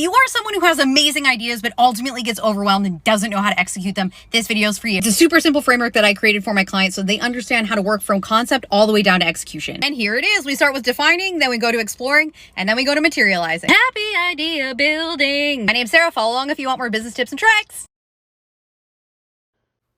you are someone who has amazing ideas but ultimately gets overwhelmed and doesn't know how to execute them, this video is for you. It's a super simple framework that I created for my clients so they understand how to work from concept all the way down to execution. And here it is. We start with defining, then we go to exploring, and then we go to materializing. Happy idea building. My name's Sarah. Follow along if you want more business tips and tricks.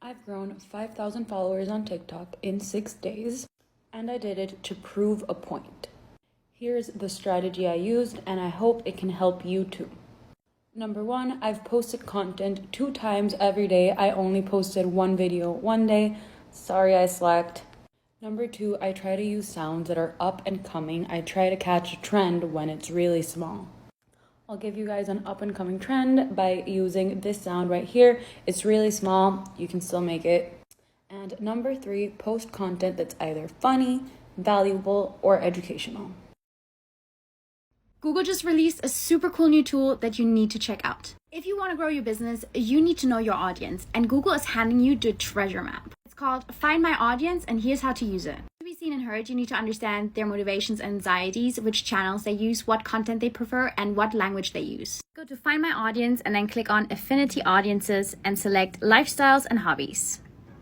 I've grown 5,000 followers on TikTok in 6 days, and I did it to prove a point. Here's the strategy I used, and I hope it can help you too. Number 1, I've posted content 2 times every day. I only posted 1 video one day. Sorry I slacked. Number 2, I try to use sounds that are up and coming. I try to catch a trend when it's really small. I'll give you guys an up and coming trend by using this sound right here. It's really small. You can still make it. And number 3, post content that's either funny, valuable, or educational. Google just released a super cool new tool that you need to check out. If you want to grow your business, you need to know your audience, and Google is handing you the treasure map. It's called Find My Audience, and here's how to use it. To be seen and heard, you need to understand their motivations and anxieties, which channels they use, what content they prefer, and what language they use. Go to Find My Audience and then click on Affinity Audiences and select Lifestyles and Hobbies.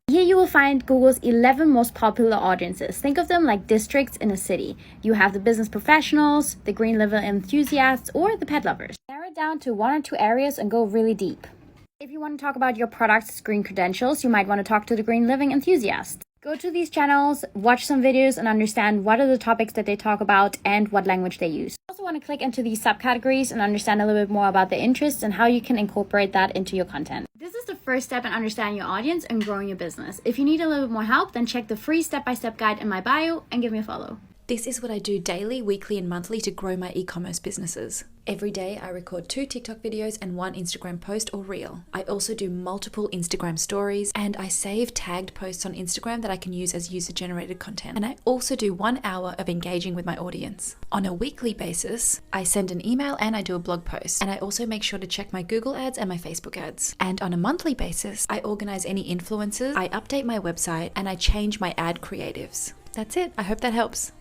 Here you will find Google's 11 most popular audiences. Think of them like districts in a city. You have the business professionals, the green liver enthusiasts, or the pet lovers. Narrow it down to 1 or 2 areas and go really deep. If you want to talk about your product's green credentials, you might want to talk to the green living enthusiasts. Go to these channels, watch some videos, and understand what are the topics that they talk about and what language they use. You also want to click into these subcategories and understand a little bit more about their interests and how you can incorporate that into your content. This is the first step in understanding your audience and growing your business. If you need a little bit more help, then check the free step-by-step guide in my bio and give me a follow. This is what I do daily, weekly, and monthly to grow my e-commerce businesses. Every day, I record 2 TikTok videos and 1 Instagram post or reel. I also do multiple Instagram stories, and I save tagged posts on Instagram that I can use as user-generated content. And I also do 1 hour of engaging with my audience. On a weekly basis, I send an email and I do a blog post. And I also make sure to check my Google ads and my Facebook ads. And on a monthly basis, I organize any influencers, I update my website, and I change my ad creatives. That's it. I hope that helps.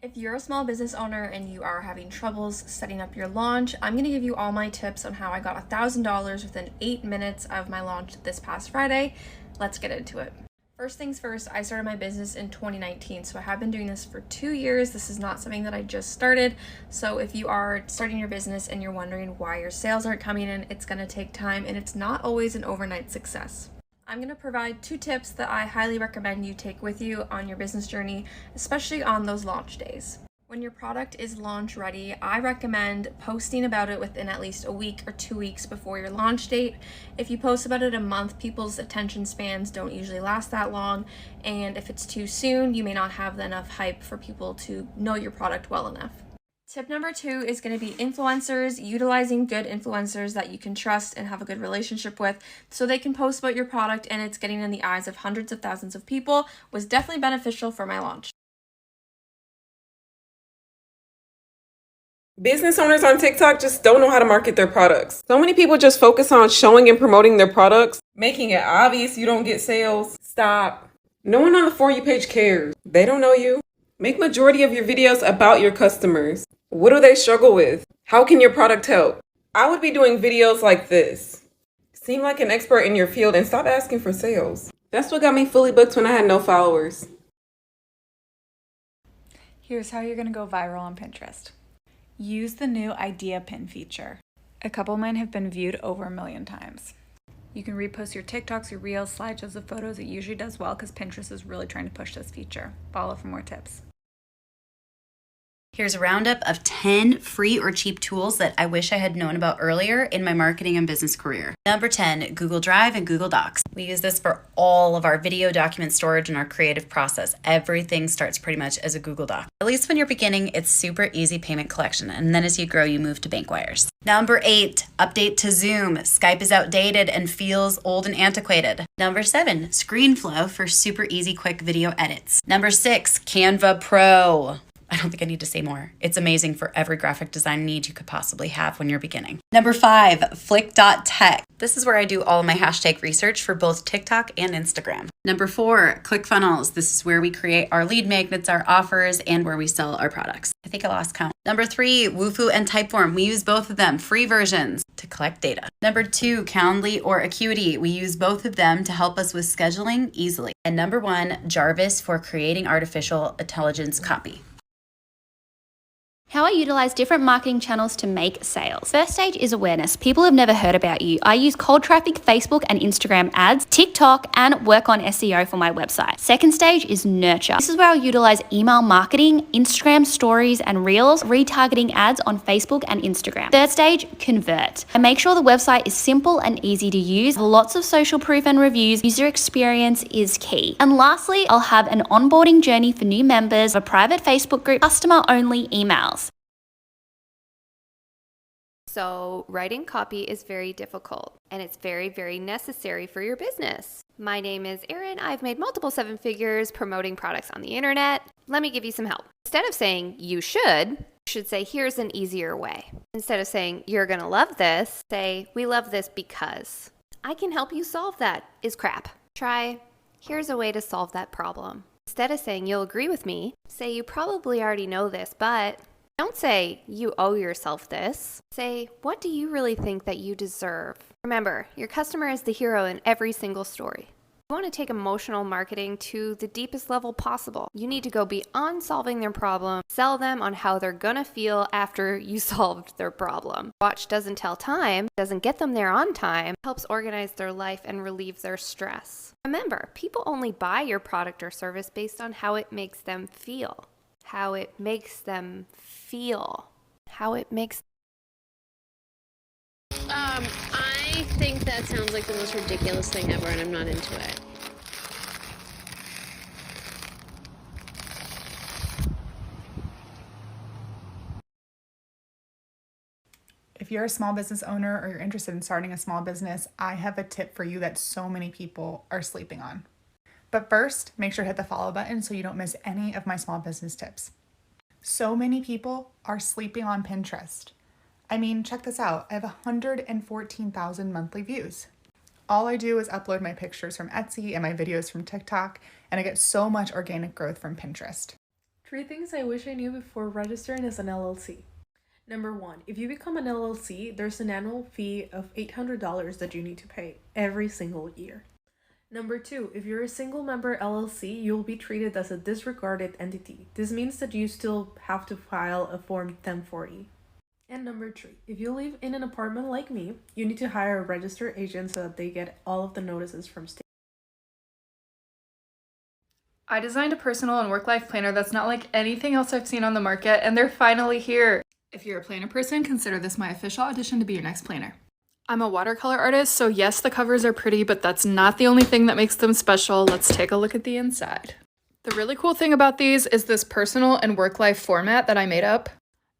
If you're a small business owner and you are having troubles setting up your launch, I'm going to give you all my tips on how I got $1,000 within 8 minutes of my launch this past Friday. Let's get into it. First things first, I started my business in 2019, so I have been doing this for 2 years. This is not something that I just started. So if you are starting your business and you're wondering why your sales aren't coming in, it's going to take time and it's not always an overnight success. I'm going to provide 2 tips that I highly recommend you take with you on your business journey, especially on those launch days. When your product is launch ready, I recommend posting about it within at least a week or 2 weeks before your launch date. If you post about it a month, people's attention spans don't usually last that long, and if it's too soon, you may not have enough hype for people to know your product well enough. Tip number 2 is going to be influencers, utilizing good influencers that you can trust and have a good relationship with so they can post about your product and it's getting in the eyes of hundreds of thousands of people was definitely beneficial for my launch. Business owners on TikTok just don't know how to market their products. So many people just focus on showing and promoting their products, making it obvious you don't get sales. Stop. No one on the For You page cares. They don't know you. Make majority of your videos about your customers. What do they struggle with? How can your product help? I would be doing videos like this. Seem like an expert in your field and stop asking for sales. That's what got me fully booked when I had no followers. Here's how you're going to go viral on Pinterest. Use the new idea pin feature. A couple of mine have been viewed over 1 million times. You can repost your TikToks, your Reels, slideshows of photos. It usually does well because Pinterest is really trying to push this feature. Follow for more tips. Here's a roundup of 10 free or cheap tools that I wish I had known about earlier in my marketing and business career. Number 10, Google Drive and Google Docs. We use this for all of our video document storage and our creative process. Everything starts pretty much as a Google Doc. At least when you're beginning, it's super easy payment collection. And then as you grow, you move to bank wires. Number 8, update to Zoom. Skype is outdated and feels old and antiquated. Number 7, ScreenFlow for super easy, quick video edits. Number 6, Canva Pro. I don't think I need to say more. It's amazing for every graphic design need you could possibly have when you're beginning. Number 5, flick.tech. This is where I do all of my hashtag research for both TikTok and Instagram. Number 4, ClickFunnels. This is where we create our lead magnets, our offers, and where we sell our products. I think I lost count. Number 3, Woofu and Typeform. We use both of them, free versions, to collect data. Number 2, Calendly or Acuity. We use both of them to help us with scheduling easily. And number 1, Jarvis for creating artificial intelligence copy. How I utilize different marketing channels to make sales. First stage is awareness. People have never heard about you. I use cold traffic, Facebook and Instagram ads, TikTok, and work on SEO for my website. Second stage is nurture. This is where I'll utilize email marketing, Instagram stories and reels, retargeting ads on Facebook and Instagram. Third stage, convert. I make sure the website is simple and easy to use, lots of social proof and reviews. User experience is key. And lastly, I'll have an onboarding journey for new members, a private Facebook group, customer only emails. So writing copy is very difficult and it's very, very necessary for your business. My name is Erin. I've made multiple 7 figures promoting products on the internet. Let me give you some help. Instead of saying you should say here's an easier way. Instead of saying you're gonna love this, say we love this because. I can help you solve that is crap. Try here's a way to solve that problem. Instead of saying you'll agree with me, say you probably already know this, but don't say you owe yourself this. Say, what do you really think that you deserve? Remember, your customer is the hero in every single story. You want to take emotional marketing to the deepest level possible. You need to go beyond solving their problem, sell them on how they're gonna feel after you solved their problem. Watch doesn't tell time, doesn't get them there on time, helps organize their life and relieve their stress. Remember, people only buy your product or service based on how it makes them feel. How it makes them feel. How it makes. I think that sounds like the most ridiculous thing ever, and I'm not into it. If you're a small business owner or you're interested in starting a small business, I have a tip for you that so many people are sleeping on. But first, make sure to hit the follow button so you don't miss any of my small business tips. So many people are sleeping on Pinterest. I mean, check this out. I have 114,000 monthly views. All I do is upload my pictures from Etsy and my videos from TikTok, and I get so much organic growth from Pinterest. 3 things I wish I knew before registering as an LLC. Number 1, if you become an LLC, there's an annual fee of $800 that you need to pay every single year. Number 2, if you're a single member LLC, you'll be treated as a disregarded entity. This means that you still have to file a Form 1040. And number 3, if you live in an apartment like me, you need to hire a registered agent so that they get all of the notices from state. I designed a personal and work-life planner that's not like anything else I've seen on the market, and they're finally here. If you're a planner person, consider this my official addition to be your next planner. I'm a watercolor artist, so yes, the covers are pretty, but that's not the only thing that makes them special. Let's take a look at the inside. The really cool thing about these is this personal and work-life format that I made up.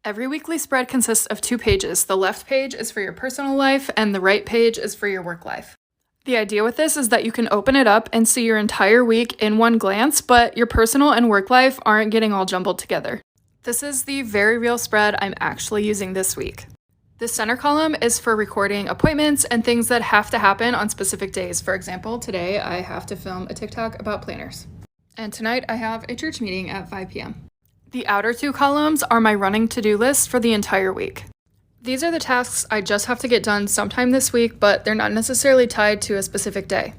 Every weekly spread consists of 2 pages. The left page is for your personal life, and the right page is for your work life. The idea with this is that you can open it up and see your entire week in one glance, but your personal and work life aren't getting all jumbled together. This is the very real spread I'm actually using this week. The center column is for recording appointments and things that have to happen on specific days. For example, today I have to film a TikTok about planners. And tonight I have a church meeting at 5 p.m. The outer 2 columns are my running to-do list for the entire week. These are the tasks I just have to get done sometime this week, but they're not necessarily tied to a specific day.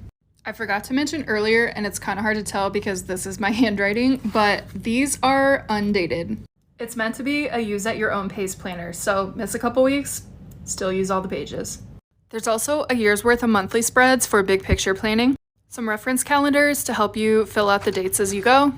I forgot to mention earlier, and it's kind of hard to tell because this is my handwriting, but these are undated. It's meant to be a use at your own pace planner, so miss a couple weeks, still use all the pages. There's also a year's worth of monthly spreads for big picture planning, some reference calendars to help you fill out the dates as you go,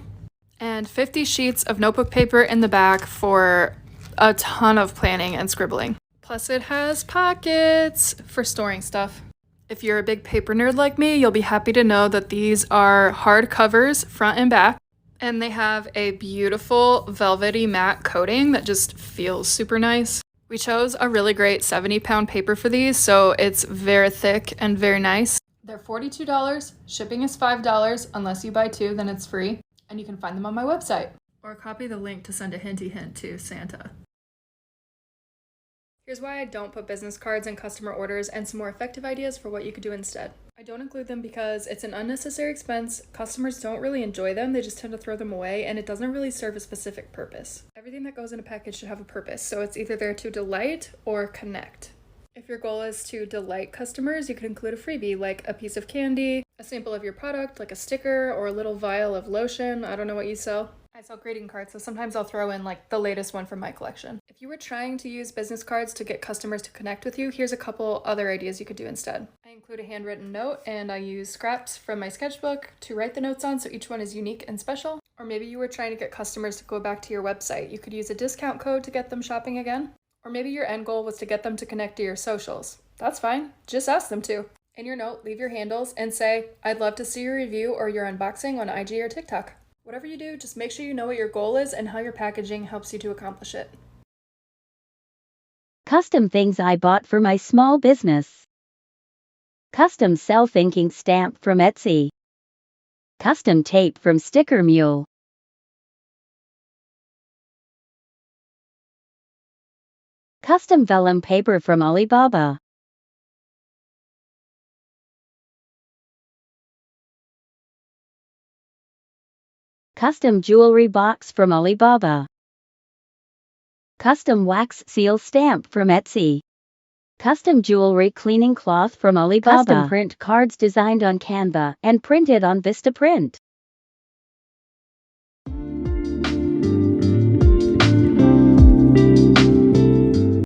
and 50 sheets of notebook paper in the back for a ton of planning and scribbling. Plus it has pockets for storing stuff. If you're a big paper nerd like me, you'll be happy to know that these are hard covers front and back. And they have a beautiful velvety matte coating that just feels super nice. We chose a really great 70-pound paper for these, so it's very thick and very nice. They're $42, shipping is $5, unless you buy 2, then it's free, and you can find them on my website. Or copy the link to send a hinty hint to Santa. Here's why I don't put business cards in customer orders and some more effective ideas for what you could do instead. I don't include them because it's an unnecessary expense, customers don't really enjoy them, they just tend to throw them away, and it doesn't really serve a specific purpose. Everything that goes in a package should have a purpose, so it's either there to delight or connect. If your goal is to delight customers, you could include a freebie like a piece of candy, a sample of your product like a sticker, or a little vial of lotion. I don't know what you sell. I sell greeting cards, so sometimes I'll throw in like the latest one from my collection. If you were trying to use business cards to get customers to connect with you, here's a couple other ideas you could do instead. I include a handwritten note and I use scraps from my sketchbook to write the notes on so each one is unique and special. Or maybe you were trying to get customers to go back to your website. You could use a discount code to get them shopping again. Or maybe your end goal was to get them to connect to your socials. That's fine, just ask them to. In your note, leave your handles and say, I'd love to see your review or your unboxing on IG or TikTok. Whatever you do, just make sure you know what your goal is and how your packaging helps you to accomplish it. Custom things I bought for my small business. Custom self-inking stamp from Etsy. Custom tape from Sticker Mule. Custom vellum paper from Alibaba. Custom jewelry box from Alibaba. Custom wax seal stamp from Etsy. Custom jewelry cleaning cloth from Alibaba. Custom print cards designed on Canva and printed on Vistaprint.